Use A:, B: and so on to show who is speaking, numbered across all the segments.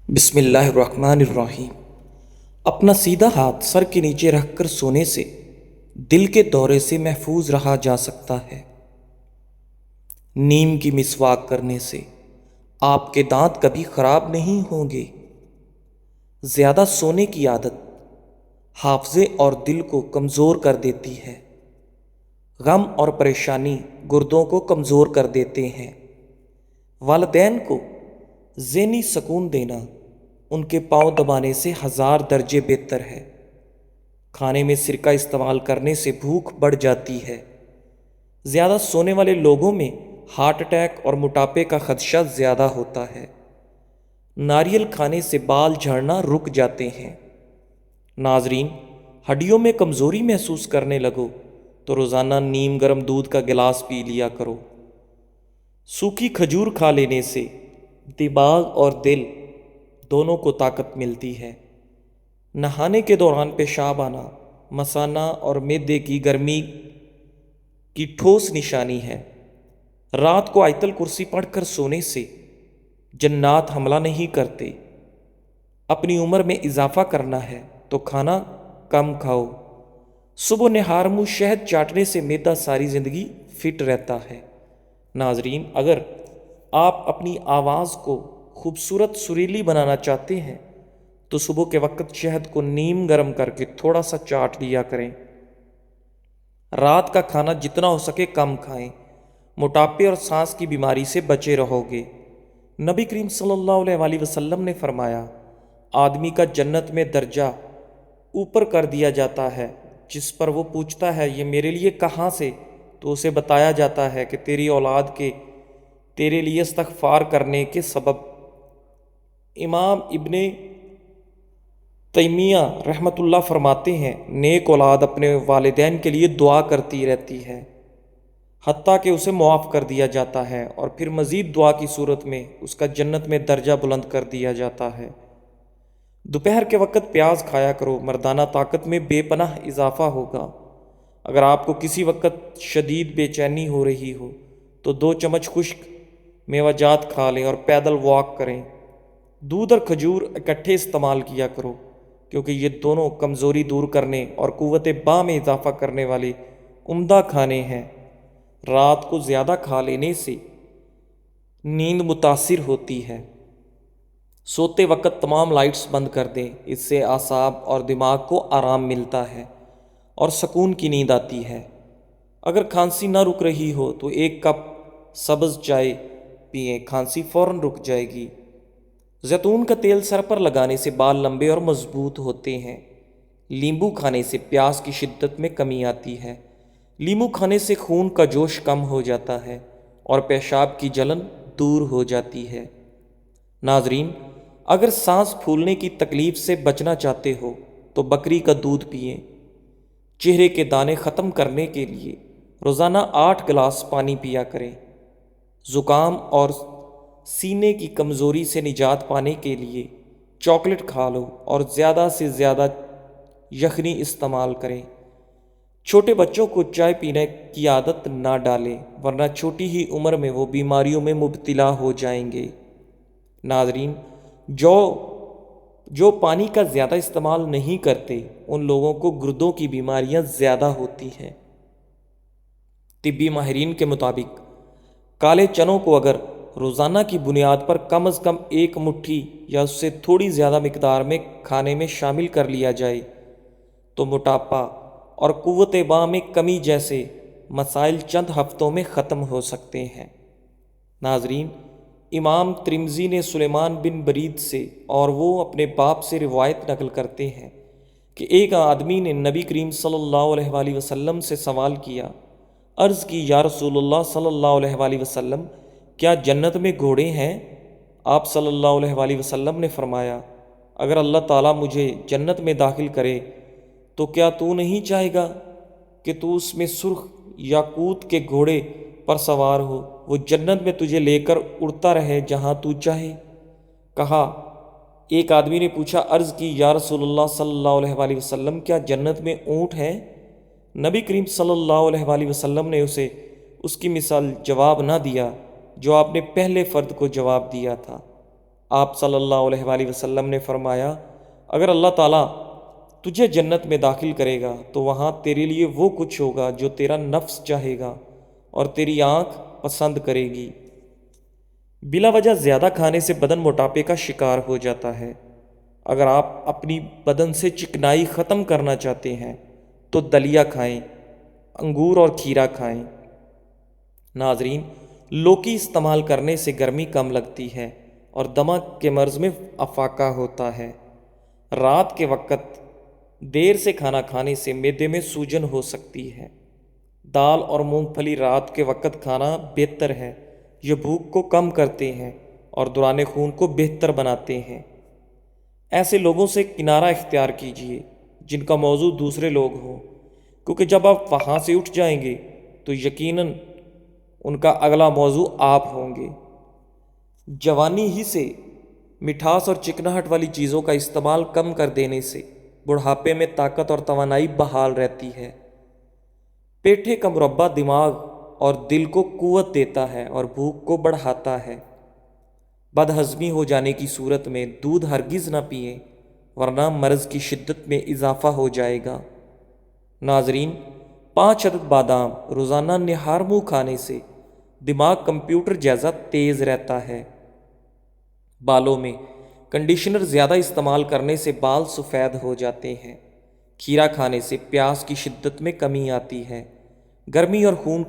A: بسم اللہ الرحمن الرحیم۔ اپنا سیدھا ہاتھ سر کے نیچے رکھ کر سونے سے دل کے دورے سے محفوظ رہا جا سکتا ہے۔ نیم کی مسواک کرنے سے آپ کے دانت کبھی خراب نہیں ہوں گے۔ زیادہ سونے کی عادت حافظے اور دل کو کمزور کر دیتی ہے۔ غم اور پریشانی گردوں کو کمزور کر دیتے ہیں۔ والدین کو ذہنی سکون دینا ان کے پاؤں دبانے سے 1000 درجے بہتر ہے۔ کھانے میں سرکہ استعمال کرنے سے بھوک بڑھ جاتی ہے۔ زیادہ سونے والے لوگوں میں ہارٹ اٹیک اور موٹاپے کا خدشہ زیادہ ہوتا ہے۔ ناریل کھانے سے بال جھڑنا رک جاتے ہیں۔ ناظرین، ہڈیوں میں کمزوری محسوس کرنے لگو تو روزانہ نیم گرم دودھ کا گلاس پی لیا کرو۔ سوکھی کھجور کھا لینے سے دماغ اور دل دونوں کو طاقت ملتی ہے۔ نہانے کے دوران پیشاب آنا مثانہ اور معدے کی گرمی کی ٹھوس نشانی ہے۔ رات کو آیت الکرسی پڑھ کر سونے سے جنات حملہ نہیں کرتے۔ اپنی عمر میں اضافہ کرنا ہے تو کھانا کم کھاؤ۔ صبح نہار منہ شہد چاٹنے سے معدہ ساری زندگی فٹ رہتا ہے۔ ناظرین، اگر آپ اپنی آواز کو خوبصورت سریلی بنانا چاہتے ہیں تو صبح کے وقت شہد کو نیم گرم کر کے تھوڑا سا چاٹ لیا کریں۔ رات کا کھانا جتنا ہو سکے کم کھائیں۔ موٹاپے اور سانس کی بیماری سے بچے رہو گے۔ نبی کریم صلی اللہ علیہ وآلہ وسلم نے فرمایا، آدمی کا جنت میں درجہ اوپر کر دیا جاتا ہے جس پر وہ پوچھتا ہے یہ میرے لیے کہاں سے، تو اسے بتایا جاتا ہے کہ تیری اولاد کے تیرے لیے استغفار کرنے کے سبب۔ امام ابن تیمیہ رحمۃ اللہ فرماتے ہیں، نیک اولاد اپنے والدین کے لیے دعا کرتی رہتی ہے حتیٰ کہ اسے معاف کر دیا جاتا ہے، اور پھر مزید دعا کی صورت میں اس کا جنت میں درجہ بلند کر دیا جاتا ہے۔ دوپہر کے وقت پیاز کھایا کرو، مردانہ طاقت میں بے پناہ اضافہ ہوگا۔ اگر آپ کو کسی وقت شدید بے چینی ہو رہی ہو تو 2 چمچ خشک میوہ جات کھا لیں اور پیدل واک کریں۔ دودھ اور کھجور اکٹھے استعمال کیا کرو کیونکہ یہ دونوں کمزوری دور کرنے اور قوت باں میں اضافہ کرنے والے عمدہ کھانے ہیں۔ رات کو زیادہ کھا لینے سے نیند متاثر ہوتی ہے۔ سوتے وقت تمام لائٹس بند کر دیں، اس سے اعصاب اور دماغ کو آرام ملتا ہے اور سکون کی نیند آتی ہے۔ اگر کھانسی نہ رک رہی ہو تو 1 کپ سبز چائے پئیں، کھانسی فوراً رک جائے گی۔ زیتون کا تیل سر پر لگانے سے بال لمبے اور مضبوط ہوتے ہیں۔ لیمبو کھانے سے پیاس کی شدت میں کمی آتی ہے۔ لیمو کھانے سے خون کا جوش کم ہو جاتا ہے اور پیشاب کی جلن دور ہو جاتی ہے۔ ناظرین، اگر سانس پھولنے کی تکلیف سے بچنا چاہتے ہو تو بکری کا دودھ پئیں۔ چہرے کے دانے ختم کرنے کے لیے روزانہ 8 گلاس پانی پیا کریں۔ زکام اور سینے کی کمزوری سے نجات پانے کے لیے چاکلیٹ کھا لو اور زیادہ سے زیادہ یخنی استعمال کریں۔ چھوٹے بچوں کو چائے پینے کی عادت نہ ڈالیں ورنہ چھوٹی ہی عمر میں وہ بیماریوں میں مبتلا ہو جائیں گے۔ ناظرین، جو پانی کا زیادہ استعمال نہیں کرتے ان لوگوں کو گردوں کی بیماریاں زیادہ ہوتی ہیں۔ طبی ماہرین کے مطابق کالے چنوں کو اگر روزانہ کی بنیاد پر کم از کم 1 مٹھی یا اس سے تھوڑی زیادہ مقدار میں کھانے میں شامل کر لیا جائے تو موٹاپا اور قوت باں میں کمی جیسے مسائل چند ہفتوں میں ختم ہو سکتے ہیں۔ ناظرین، امام ترمذی نے سلیمان بن برید سے اور وہ اپنے باپ سے روایت نقل کرتے ہیں کہ ایک آدمی نے نبی کریم صلی اللہ علیہ وآلہ وسلم سے سوال کیا، عرض کی یا رسول اللہ صلی اللہ علیہ وآلہ وسلم، کیا جنت میں گھوڑے ہیں؟ آپ صلی اللہ علیہ وآلہ وسلم نے فرمایا، اگر اللہ تعالیٰ مجھے جنت میں داخل کرے تو کیا تو نہیں چاہے گا کہ تو اس میں سرخ یاقوت کے گھوڑے پر سوار ہو، وہ جنت میں تجھے لے کر اڑتا رہے جہاں تو چاہے؟ کہا۔ ایک آدمی نے پوچھا، عرض کی یا رسول اللہ صلی اللہ علیہ وآلہ وسلم، کیا جنت میں اونٹ ہیں؟ نبی کریم صلی اللہ علیہ وآلہ وسلم نے اسے اس کی مثال جواب نہ دیا جو آپ نے پہلے فرد کو جواب دیا تھا۔ آپ صلی اللہ علیہ وآلہ وسلم نے فرمایا، اگر اللہ تعالیٰ تجھے جنت میں داخل کرے گا تو وہاں تیرے لیے وہ کچھ ہوگا جو تیرا نفس چاہے گا اور تیری آنکھ پسند کرے گی۔ بلا وجہ زیادہ کھانے سے بدن موٹاپے کا شکار ہو جاتا ہے۔ اگر آپ اپنی بدن سے چکنائی ختم کرنا چاہتے ہیں تو دلیا کھائیں، انگور اور کھیرا کھائیں۔ ناظرین، لوکی استعمال کرنے سے گرمی کم لگتی ہے اور دمہ کے مرض میں افاقہ ہوتا ہے۔ رات کے وقت دیر سے کھانا کھانے سے معدے میں سوجن ہو سکتی ہے۔ دال اور مونگ پھلی رات کے وقت کھانا بہتر ہے۔ یہ بھوک کو کم کرتے ہیں اور دوران خون کو بہتر بناتے ہیں۔ ایسے لوگوں سے کنارہ اختیار کیجیے جن کا موضوع دوسرے لوگ ہوں، کیونکہ جب آپ وہاں سے اٹھ جائیں گے تو یقیناً ان کا اگلا موضوع آپ ہوں گے۔ جوانی ہی سے مٹھاس اور چکناہٹ والی چیزوں کا استعمال کم کر دینے سے بڑھاپے میں طاقت اور توانائی بحال رہتی ہے۔ پیٹھے کا مربع دماغ اور دل کو قوت دیتا ہے اور بھوک کو بڑھاتا ہے۔ بد ہضمی ہو جانے کی صورت میں دودھ ہرگز نہ پئیں، ورنہ مرض کی شدت میں اضافہ ہو جائے گا۔ ناظرین، 5 عدد بادام روزانہ نہار منہ کھانے سے دماغ کمپیوٹر جیسا تیز رہتا ہے۔ بالوں میں کنڈیشنر زیادہ استعمال کرنے سے بال سفید ہو جاتے ہیں۔ کھیرا کھانے سے پیاس کی شدت میں کمی آتی ہے، گرمی اور خون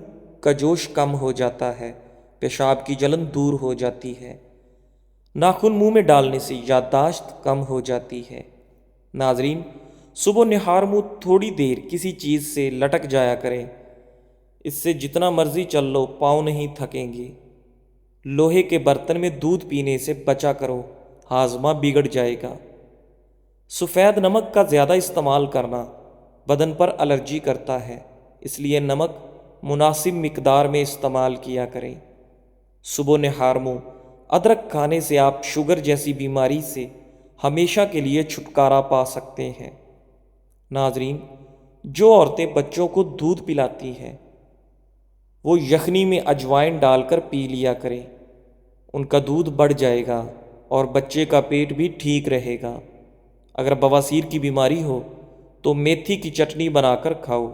A: کا جوش کم ہو جاتا ہے، پیشاب کی جلن دور ہو جاتی ہے۔ ناخن منہ میں ڈالنے سے یادداشت کم ہو جاتی ہے۔ ناظرین، صبح نہار منہ تھوڑی دیر کسی چیز سے لٹک جایا کریں، اس سے جتنا مرضی چل لو پاؤں نہیں تھکیں گے۔ لوہے کے برتن میں دودھ پینے سے بچا کرو، ہاضمہ بگڑ جائے گا۔ سفید نمک کا زیادہ استعمال کرنا بدن پر الرجی کرتا ہے، اس لیے نمک مناسب مقدار میں استعمال کیا کریں۔ صبح نہار منہ ادرک کھانے سے آپ شوگر جیسی بیماری سے ہمیشہ کے لیے چھٹکارا پا سکتے ہیں۔ ناظرین، جو عورتیں بچوں کو دودھ پلاتی ہیں وہ یخنی میں اجوائن ڈال کر پی لیا کریں، ان کا دودھ بڑھ جائے گا اور بچے کا پیٹ بھی ٹھیک رہے گا۔ اگر بواسیر کی بیماری ہو تو میتھی کی چٹنی بنا کر کھاؤ۔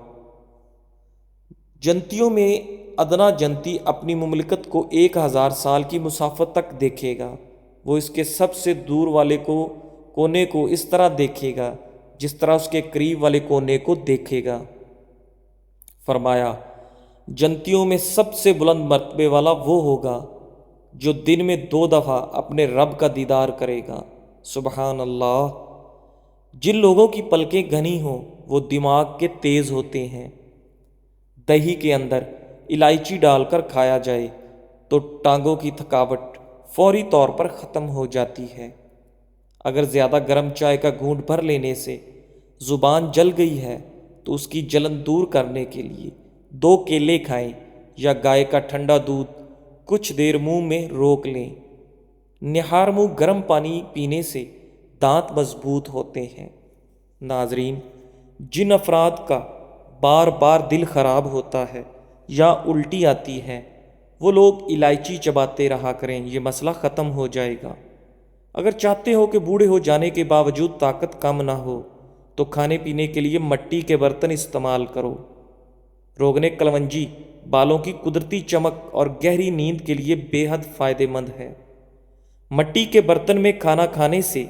A: جنتیوں میں ادنا جنتی اپنی مملکت کو 1000 سال کی مسافت تک دیکھے گا، وہ اس کے سب سے دور والے کونے کو اس طرح دیکھے گا جس طرح اس کے قریب والے کونے کو دیکھے گا۔ فرمایا، جنتیوں میں سب سے بلند مرتبے والا وہ ہوگا جو دن میں 2 دفعہ اپنے رب کا دیدار کرے گا۔ سبحان اللہ! جن لوگوں کی پلکیں گھنی ہوں وہ دماغ کے تیز ہوتے ہیں۔ دہی کے اندر الائچی ڈال کر کھایا جائے تو ٹانگوں کی تھکاوٹ فوری طور پر ختم ہو جاتی ہے۔ اگر زیادہ گرم چائے کا گھونٹ بھر لینے سے زبان جل گئی ہے تو اس کی جلن دور کرنے کے لیے 2 کیلے کھائیں یا گائے کا ٹھنڈا دودھ کچھ دیر منہ میں روک لیں۔ نہار منہ گرم پانی پینے سے دانت مضبوط ہوتے ہیں۔ ناظرین، جن افراد کا بار بار دل خراب ہوتا ہے یا الٹی آتی ہے وہ لوگ الائچی چباتے رہا کریں، یہ مسئلہ ختم ہو جائے گا۔ اگر چاہتے ہو کہ بوڑھے ہو جانے کے باوجود طاقت کم نہ ہو تو کھانے پینے کے لیے مٹی کے برتن استعمال کرو۔ روغن کلونجی بالوں کی قدرتی چمک اور گہری نیند کے لیے بے حد فائدہ مند ہے۔ مٹی کے برتن میں کھانا کھانے سے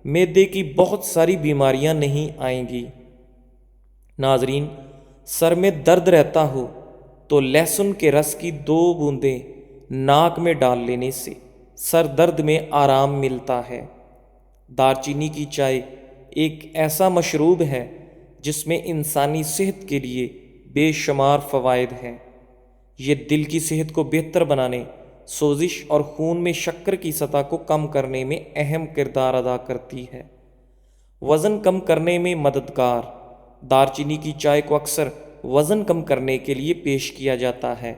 A: معدے کی بہت ساری بیماریاں نہیں آئیں گی۔ ناظرین، سر میں درد رہتا ہو تو لہسن کے رس کی 2 بوندیں ناک میں ڈال لینے سے سر درد میں آرام ملتا ہے۔ دارچینی کی چائے ایک ایسا مشروب ہے جس میں انسانی صحت کے لیے بے شمار فوائد ہیں۔ یہ دل کی صحت کو بہتر بنانے، سوزش اور خون میں شکر کی سطح کو کم کرنے میں اہم کردار ادا کرتی ہے۔ وزن کم کرنے میں مددگار، دارچینی کی چائے کو اکثر وزن کم کرنے کے لیے پیش کیا جاتا ہے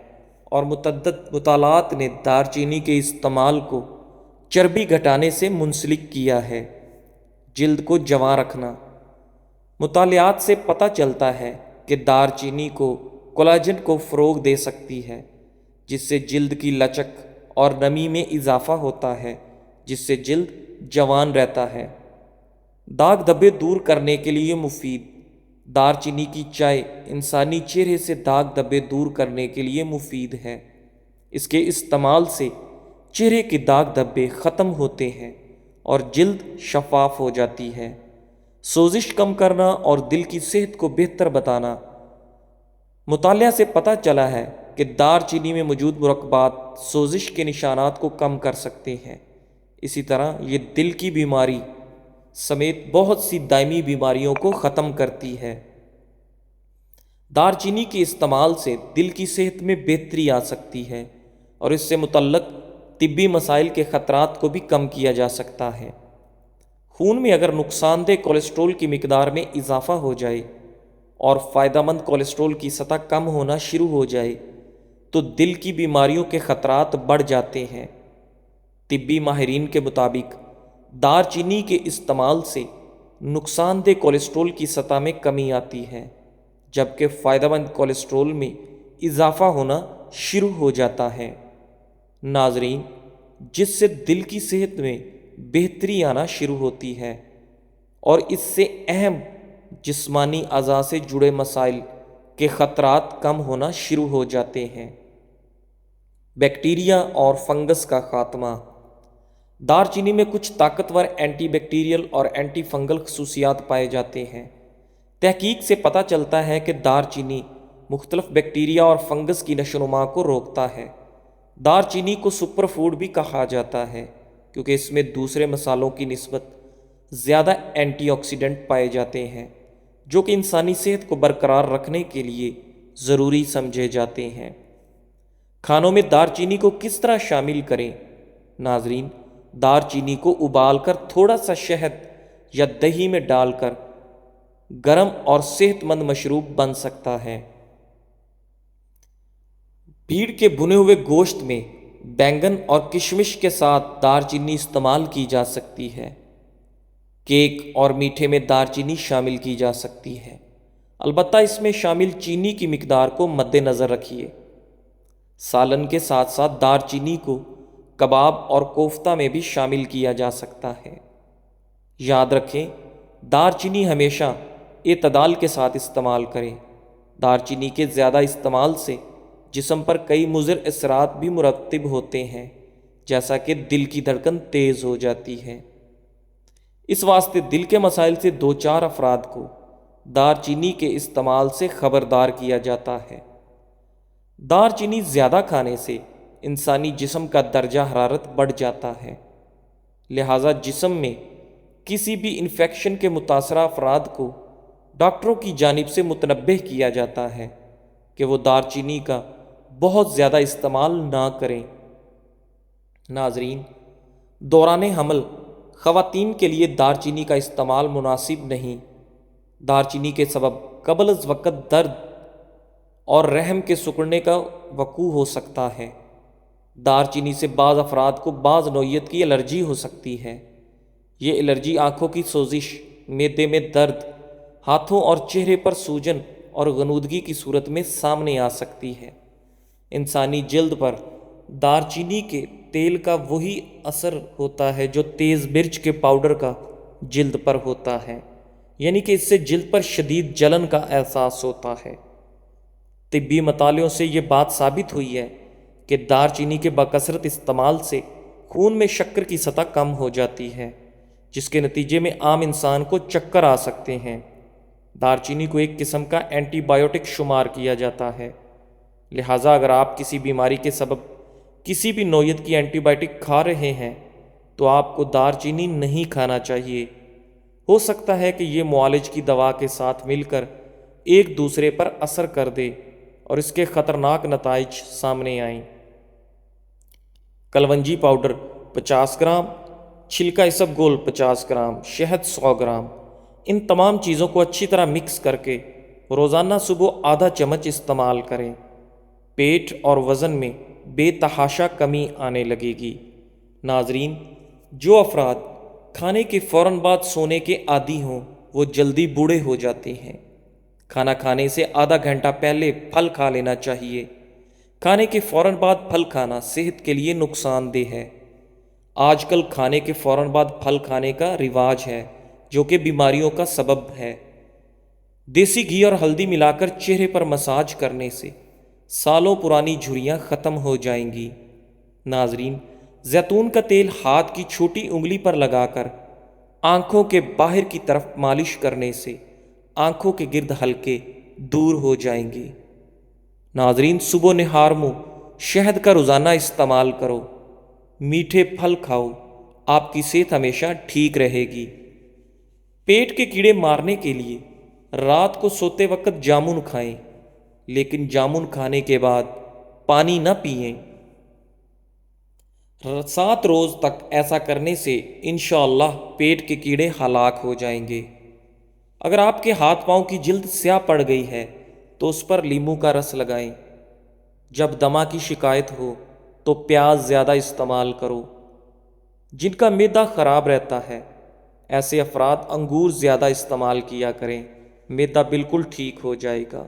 A: اور متعدد مطالعات نے دارچینی کے استعمال کو چربی گھٹانے سے منسلک کیا ہے۔ جلد کو جواں رکھنا، مطالعات سے پتہ چلتا ہے کہ دارچینی کولاجن کو فروغ دے سکتی ہے، جس سے جلد کی لچک اور نمی میں اضافہ ہوتا ہے، جس سے جلد جوان رہتا ہے۔ داغ دھبے دور کرنے کے لیے مفید۔ دار چینی کی چائے انسانی چہرے سے داغ دھبے دور کرنے کے لیے مفید ہے۔ اس کے استعمال سے چہرے کے داغ دھبے ختم ہوتے ہیں اور جلد شفاف ہو جاتی ہے۔ سوزش کم کرنا اور دل کی صحت کو بہتر بتانا۔ مطالعہ سے پتہ چلا ہے کہ دار چینی میں موجود مرکبات سوزش کے نشانات کو کم کر سکتے ہیں۔ اسی طرح یہ دل کی بیماری سمیت بہت سی دائمی بیماریوں کو ختم کرتی ہے۔ دار چینی کے استعمال سے دل کی صحت میں بہتری آ سکتی ہے اور اس سے متعلق طبی مسائل کے خطرات کو بھی کم کیا جا سکتا ہے۔ خون میں اگر نقصان دہ کولیسٹرول کی مقدار میں اضافہ ہو جائے اور فائدہ مند کولیسٹرول کی سطح کم ہونا شروع ہو جائے تو دل کی بیماریوں کے خطرات بڑھ جاتے ہیں۔ طبی ماہرین کے مطابق دار چینی کے استعمال سے نقصان دہ کولیسٹرول کی سطح میں کمی آتی ہے، جبکہ فائدہ مند کولیسٹرول میں اضافہ ہونا شروع ہو جاتا ہے۔ ناظرین، جس سے دل کی صحت میں بہتری آنا شروع ہوتی ہے اور اس سے اہم جسمانی اعضاء سے جڑے مسائل کے خطرات کم ہونا شروع ہو جاتے ہیں۔ بیکٹیریا اور فنگس کا خاتمہ۔ دار چینی میں کچھ طاقتور اینٹی بیکٹیریل اور اینٹی فنگل خصوصیات پائے جاتے ہیں۔ تحقیق سے پتہ چلتا ہے کہ دار چینی مختلف بیکٹیریا اور فنگس کی نشو و نما کو روکتا ہے۔ دار چینی کو سپر فوڈ بھی کہا جاتا ہے کیونکہ اس میں دوسرے مصالحوں کی نسبت زیادہ اینٹی آکسیڈنٹ پائے جاتے ہیں جو کہ انسانی صحت کو برقرار رکھنے کے لیے ضروری سمجھے جاتے ہیں۔ کھانوں میں دار چینی کو کس طرح شامل کریں؟ ناظرین، دار چینی کو ابال کر تھوڑا سا شہد یا دہی میں ڈال کر گرم اور صحت مند مشروب بن سکتا ہے۔ بھیڑ کے بھنے ہوئے گوشت میں بینگن اور کشمش کے ساتھ دار چینی استعمال کی جا سکتی ہے۔ کیک اور میٹھے میں دار چینی شامل کی جا سکتی ہے، البتہ اس میں شامل چینی کی مقدار کو مد نظر رکھیے۔ سالن کے ساتھ ساتھ دار چینی کو کباب اور کوفتہ میں بھی شامل کیا جا سکتا ہے۔ یاد رکھیں، دار چینی ہمیشہ اعتدال کے ساتھ استعمال کریں۔ دار چینی کے زیادہ استعمال سے جسم پر کئی مضر اثرات بھی مرتب ہوتے ہیں، جیسا کہ دل کی دھڑکن تیز ہو جاتی ہے۔ اس واسطے دل کے مسائل سے دو چار افراد کو دار چینی کے استعمال سے خبردار کیا جاتا ہے۔ دار چینی زیادہ کھانے سے انسانی جسم کا درجہ حرارت بڑھ جاتا ہے، لہٰذا جسم میں کسی بھی انفیکشن کے متاثرہ افراد کو ڈاکٹروں کی جانب سے متنبہ کیا جاتا ہے کہ وہ دار چینی کا بہت زیادہ استعمال نہ کریں۔ ناظرین، دوران حمل خواتین کے لیے دار چینی کا استعمال مناسب نہیں۔ دار چینی کے سبب قبل از وقت درد اور رحم کے سکڑنے کا وقوع ہو سکتا ہے۔ دار چینی سے بعض افراد کو بعض نوعیت کی الرجی ہو سکتی ہے۔ یہ الرجی آنکھوں کی سوزش، معدے میں درد، ہاتھوں اور چہرے پر سوجن اور غنودگی کی صورت میں سامنے آ سکتی ہے۔ انسانی جلد پر دار چینی کے تیل کا وہی اثر ہوتا ہے جو تیز مرچ کے پاؤڈر کا جلد پر ہوتا ہے، یعنی کہ اس سے جلد پر شدید جلن کا احساس ہوتا ہے۔ طبی مطالعوں سے یہ بات ثابت ہوئی ہے کہ دار چینی کے بکثرت استعمال سے خون میں شکر کی سطح کم ہو جاتی ہے، جس کے نتیجے میں عام انسان کو چکر آ سکتے ہیں۔ دار چینی کو ایک قسم کا اینٹی بایوٹک شمار کیا جاتا ہے، لہٰذا اگر آپ کسی بیماری کے سبب کسی بھی نوعیت کی اینٹی بایوٹک کھا رہے ہیں تو آپ کو دار چینی نہیں کھانا چاہیے۔ ہو سکتا ہے کہ یہ معالج کی دوا کے ساتھ مل کر ایک دوسرے پر اثر کر دے اور اس کے خطرناک نتائج سامنے آئیں۔ کلونجی پاؤڈر 50 گرام، چھلکا اسب گول 50 گرام، شہد 100 گرام، ان تمام چیزوں کو اچھی طرح مکس کر کے روزانہ صبح آدھا چمچ استعمال کریں۔ پیٹ اور وزن میں بے تحاشا کمی آنے لگے گی۔ ناظرین، جو افراد کھانے کے فوراً بعد سونے کے عادی ہوں وہ جلدی بوڑھے ہو جاتے ہیں۔ کھانا کھانے سے آدھا گھنٹہ پہلے پھل کھا لینا چاہیے۔ کھانے کے فوراً بعد پھل کھانا صحت کے لیے نقصان دہ ہے۔ آج کل کھانے کے فوراً بعد پھل کھانے کا رواج ہے جو کہ بیماریوں کا سبب ہے۔ دیسی گھی اور ہلدی ملا کر چہرے پر مساج کرنے سے سالوں پرانی جھریاں ختم ہو جائیں گی۔ ناظرین، زیتون کا تیل ہاتھ کی چھوٹی انگلی پر لگا کر آنکھوں کے باہر کی طرف مالش کرنے سے آنکھوں کے گرد ہلکے دور ہو جائیں گے۔ ناظرین، صبح نہار منہ شہد کا روزانہ استعمال کرو، میٹھے پھل کھاؤ، آپ کی صحت ہمیشہ ٹھیک رہے گی۔ پیٹ کے کیڑے مارنے کے لیے رات کو سوتے وقت جامن کھائیں، لیکن جامن کھانے کے بعد پانی نہ پئیں۔ 7 روز تک ایسا کرنے سے انشاءاللہ پیٹ کے کیڑے ہلاک ہو جائیں گے۔ اگر آپ کے ہاتھ پاؤں کی جلد سیاہ پڑ گئی ہے تو اس پر لیموں کا رس لگائیں۔ جب دمہ کی شکایت ہو تو پیاز زیادہ استعمال کرو۔ جن کا معدہ خراب رہتا ہے ایسے افراد انگور زیادہ استعمال کیا کریں، معدہ بالکل ٹھیک ہو جائے گا۔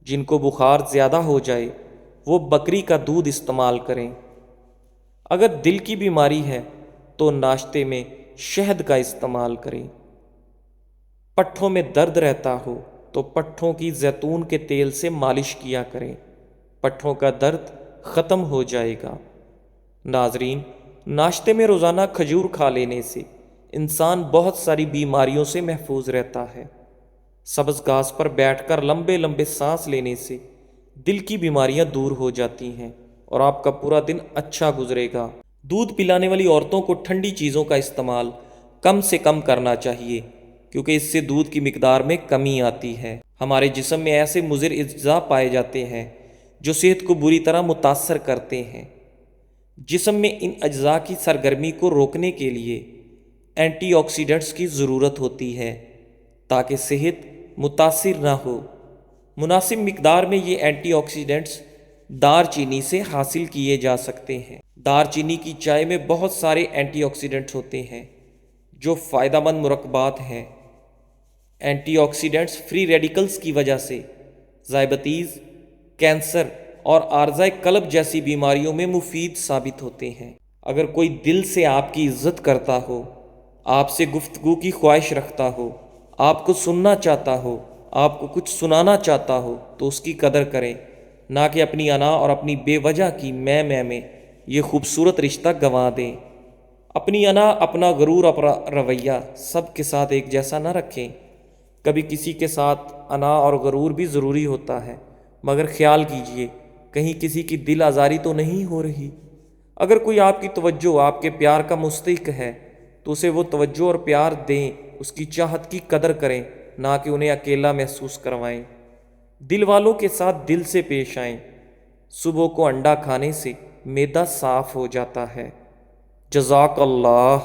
A: جن کو بخار زیادہ ہو جائے وہ بکری کا دودھ استعمال کریں۔ اگر دل کی بیماری ہے تو ناشتے میں شہد کا استعمال کریں۔ پٹھوں میں درد رہتا ہو تو پٹھوں کی زیتون کے تیل سے مالش کیا کریں، پٹھوں کا درد ختم ہو جائے گا۔ ناظرین، ناشتے میں روزانہ کھجور کھا لینے سے انسان بہت ساری بیماریوں سے محفوظ رہتا ہے۔ سبز گھاس پر بیٹھ کر لمبے لمبے سانس لینے سے دل کی بیماریاں دور ہو جاتی ہیں اور آپ کا پورا دن اچھا گزرے گا۔ دودھ پلانے والی عورتوں کو ٹھنڈی چیزوں کا استعمال کم سے کم کرنا چاہیے، کیونکہ اس سے دودھ کی مقدار میں کمی آتی ہے۔ ہمارے جسم میں ایسے مضر اجزاء پائے جاتے ہیں جو صحت کو بری طرح متاثر کرتے ہیں۔ جسم میں ان اجزاء کی سرگرمی کو روکنے کے لیے اینٹی آکسیڈنٹس کی ضرورت ہوتی ہے تاکہ صحت متاثر نہ ہو۔ مناسب مقدار میں یہ اینٹی آکسیڈنٹس دار چینی سے حاصل کیے جا سکتے ہیں۔ دار چینی کی چائے میں بہت سارے اینٹی آکسیڈنٹس ہوتے ہیں جو فائدہ مند مرکبات ہیں۔ اینٹی آکسیڈنٹس فری ریڈیکلز کی وجہ سے ذیابیطس، کینسر اور عارضہ قلب جیسی بیماریوں میں مفید ثابت ہوتے ہیں۔ اگر کوئی دل سے آپ کی عزت کرتا ہو، آپ سے گفتگو کی خواہش رکھتا ہو، آپ کو سننا چاہتا ہو، آپ کو کچھ سنانا چاہتا ہو تو اس کی قدر کریں، نہ کہ اپنی انا اور اپنی بے وجہ کی میں یہ خوبصورت رشتہ گنوا دیں۔ اپنی انا، اپنا غرور، اپنا رویہ سب کے ساتھ ایک جیسا نہ رکھیں۔ کبھی کسی کے ساتھ انا اور غرور بھی ضروری ہوتا ہے، مگر خیال کیجئے کہیں کسی کی دل آزاری تو نہیں ہو رہی۔ اگر کوئی آپ کی توجہ، آپ کے پیار کا مستحق ہے تو اسے وہ توجہ اور پیار دیں، اس کی چاہت کی قدر کریں، نہ کہ انہیں اکیلا محسوس کروائیں۔ دل والوں کے ساتھ دل سے پیش آئیں۔ صبح کو انڈا کھانے سے معدہ صاف ہو جاتا ہے۔ جزاک اللہ۔